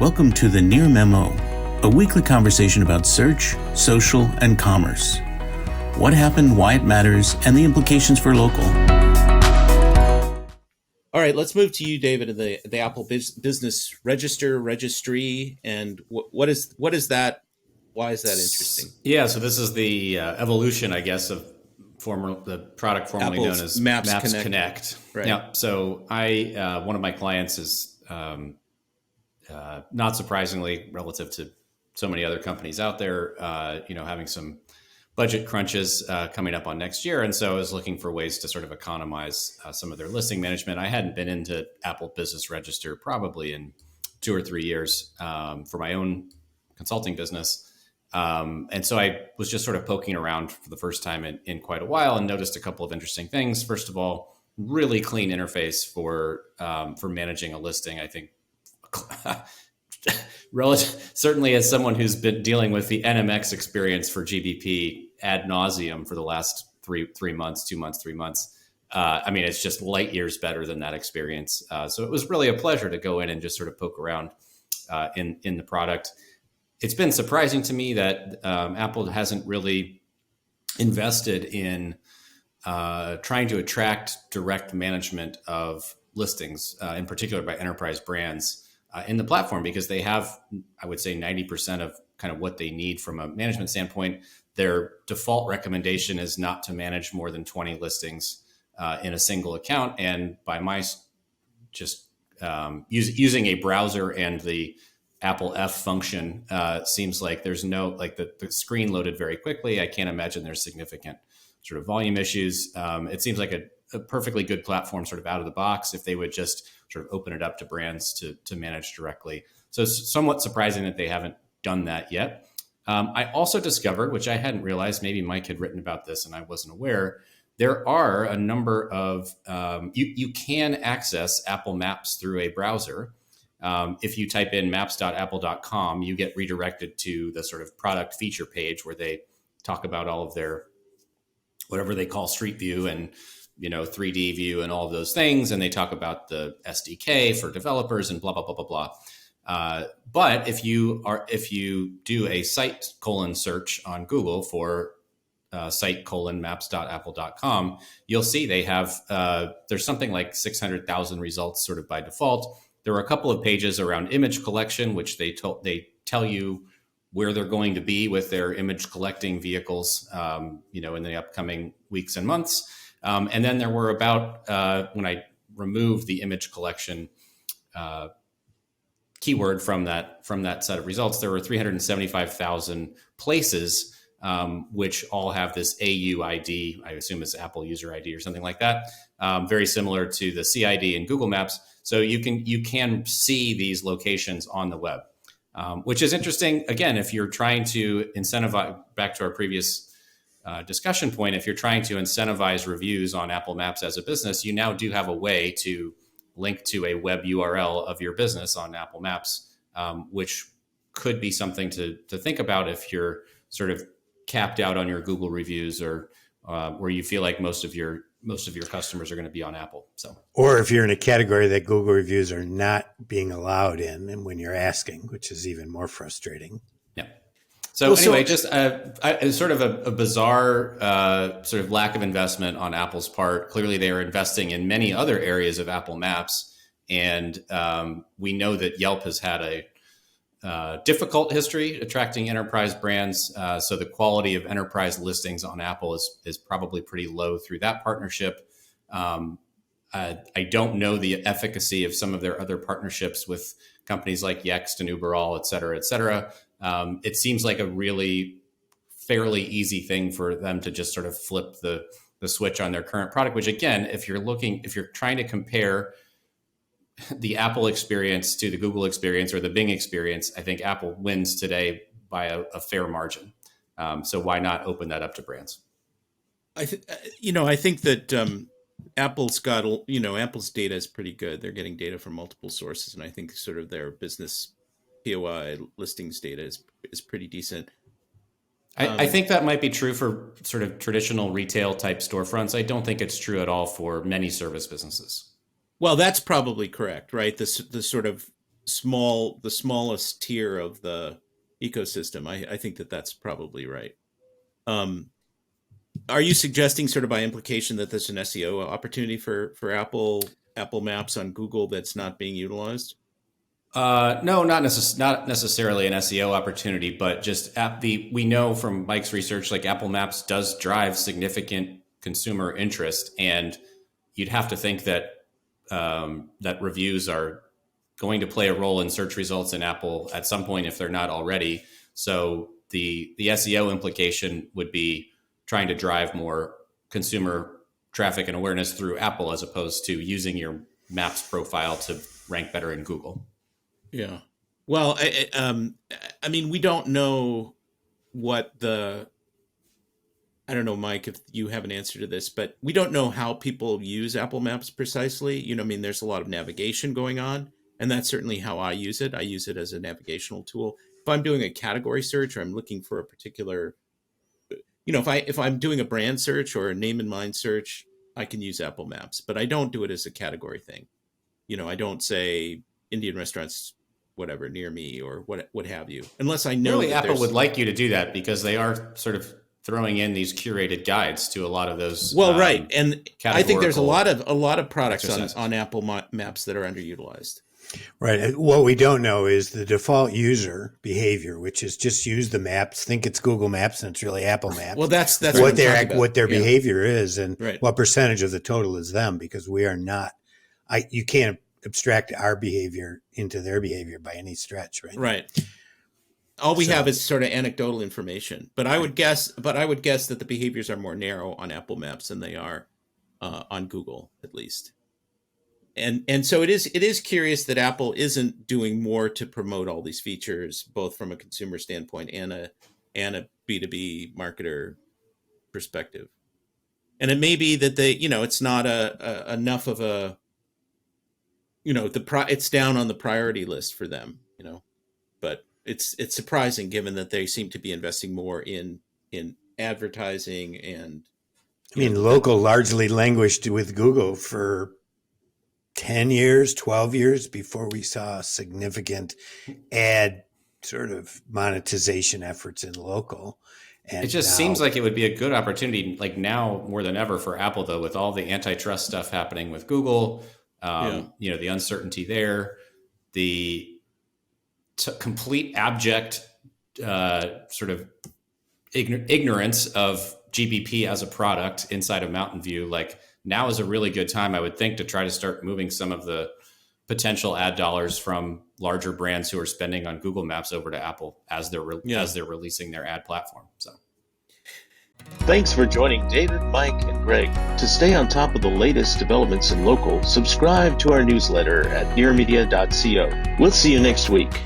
Welcome to the Near Memo, a weekly conversation about search, social, and commerce. What happened, why it matters, and the implications for local. All right, let's move to you, David, the Apple Business Registry, and what is that? Why is that interesting? Yeah, so this is the evolution, I guess, of the product formerly Apple's known as Maps Connect. Right. Yeah. So one of my clients is not surprisingly, relative to so many other companies out there, having some budget crunches coming up on next year, and so I was looking for ways to sort of economize some of their listing management. I hadn't been into Apple Business Register probably in 2 or 3 years for my own consulting business. And so I was just sort of poking around for the first time in quite a while and noticed a couple of interesting things. First of all, really clean interface for managing a listing. I think certainly as someone who's been dealing with the NMX experience for GBP ad nauseum for the last 3 months, 2 months, 3 months. It's just light years better than that experience. So it was really a pleasure to go in and just sort of poke around in the product. It's been surprising to me that Apple hasn't really invested in trying to attract direct management of listings, in particular by enterprise brands in the platform, because they have, I would say, 90% of kind of what they need from a management standpoint. Their default recommendation is not to manage more than 20 listings in a single account. And by my just using a browser and the Apple F function, seems like there's no, like the screen loaded very quickly. I can't imagine there's significant sort of volume issues. It seems like a perfectly good platform sort of out of the box if they would just sort of open it up to brands to manage directly. So it's somewhat surprising that they haven't done that yet. I also discovered, which I hadn't realized, maybe Mike had written about this and I wasn't aware, there are a number of, you can access Apple Maps through a browser. If you type in maps.apple.com, you get redirected to the sort of product feature page where they talk about all of their, whatever they call Street View and 3D view and all of those things. And they talk about the SDK for developers and blah, blah, blah, blah, blah. But if you do a site : search on Google for site : maps.apple.com, you'll see they have, there's something like 600,000 results sort of by default. There are a couple of pages around image collection, which they tell you where they're going to be with their image collecting vehicles, in the upcoming weeks and months. And then there were about, when I removed the image collection keyword from that set of results, there were 375,000 places, which all have this AU ID. I assume it's Apple User ID or something like that. Very similar to the CID in Google Maps. So you can see these locations on the web, which is interesting. Again, if you're trying to incentivize, back to our previous discussion point, if you're trying to incentivize reviews on Apple Maps as a business, you now do have a way to link to a web URL of your business on Apple Maps, which could be something to think about if you're sort of capped out on your Google reviews or where you feel like most of your customers are going to be on Apple. So, or if you're in a category that Google reviews are not being allowed in, and when you're asking, which is even more frustrating. Yeah. So anyway, just sort of a bizarre sort of lack of investment on Apple's part. Clearly, they are investing in many other areas of Apple Maps, and we know that Yelp has had a difficult history attracting enterprise brands. So the quality of enterprise listings on Apple is probably pretty low through that partnership. I don't know the efficacy of some of their other partnerships with companies like Yext and Uberall, et cetera, et cetera. It seems like a really fairly easy thing for them to just sort of flip the switch on their current product, which again, if you're trying to compare the Apple experience to the Google experience or the Bing experience, I think Apple wins today by a fair margin. So why not open that up to brands? I think that Apple's got, Apple's data is pretty good. They're getting data from multiple sources, and I think sort of their business POI listings data is pretty decent. I think that might be true for sort of traditional retail type storefronts. I don't think it's true at all for many service businesses. Well, that's probably correct, right? The sort of the smallest tier of the ecosystem. I think that that's probably right. Are you suggesting, sort of by implication, that there's an SEO opportunity for Apple Maps on Google that's not being utilized? No, not necessarily an SEO opportunity, but just we know from Mike's research, like Apple Maps does drive significant consumer interest, and you'd have to think that that reviews are going to play a role in search results in Apple at some point if they're not already. So the SEO implication would be trying to drive more consumer traffic and awareness through Apple, as opposed to using your Maps profile to rank better in Google. Yeah. Well, I mean, we don't know what I don't know, Mike, if you have an answer to this, but we don't know how people use Apple Maps precisely. I mean, there's a lot of navigation going on, and that's certainly how I use it. I use it as a navigational tool. If I'm doing a category search, or I'm looking for a particular, if I'm doing a brand search or a name and mind search, I can use Apple Maps, but I don't do it as a category thing. I don't say Indian restaurants, whatever, near me, or what have you, unless I know. Really, Apple would like you to do that because they are sort of throwing in these curated guides to a lot of those. Well, right, and I think there's a lot of products on Apple Maps that are underutilized. Right. What we don't know is the default user behavior, which is just use the maps, think it's Google Maps, and it's really Apple Maps. Well, that's what their behavior is, and right. What percentage of the total is them, because we are not. You can't abstract our behavior into their behavior by any stretch, right? Right. All we have is sort of anecdotal information, but I would guess that the behaviors are more narrow on Apple Maps than they are on Google, at least. And so it is curious that Apple isn't doing more to promote all these features, both from a consumer standpoint and a B2B marketer perspective. And it may be that they, it's not enough of a, it's down on the priority list for them, but it's surprising given that they seem to be investing more in advertising and. Local largely languished with Google for 10 years, 12 years before we saw significant ad sort of monetization efforts in local. And it just seems like it would be a good opportunity, like now more than ever for Apple, though, with all the antitrust stuff happening with Google, the uncertainty there, the complete abject sort of ignorance of GBP as a product inside of Mountain View. Like, now is a really good time, I would think, to try to start moving some of the potential ad dollars from larger brands who are spending on Google Maps over to Apple as they're releasing their ad platform. So, thanks for joining David, Mike, and Greg. To stay on top of the latest developments in local, subscribe to our newsletter at nearmedia.co. We'll see you next week.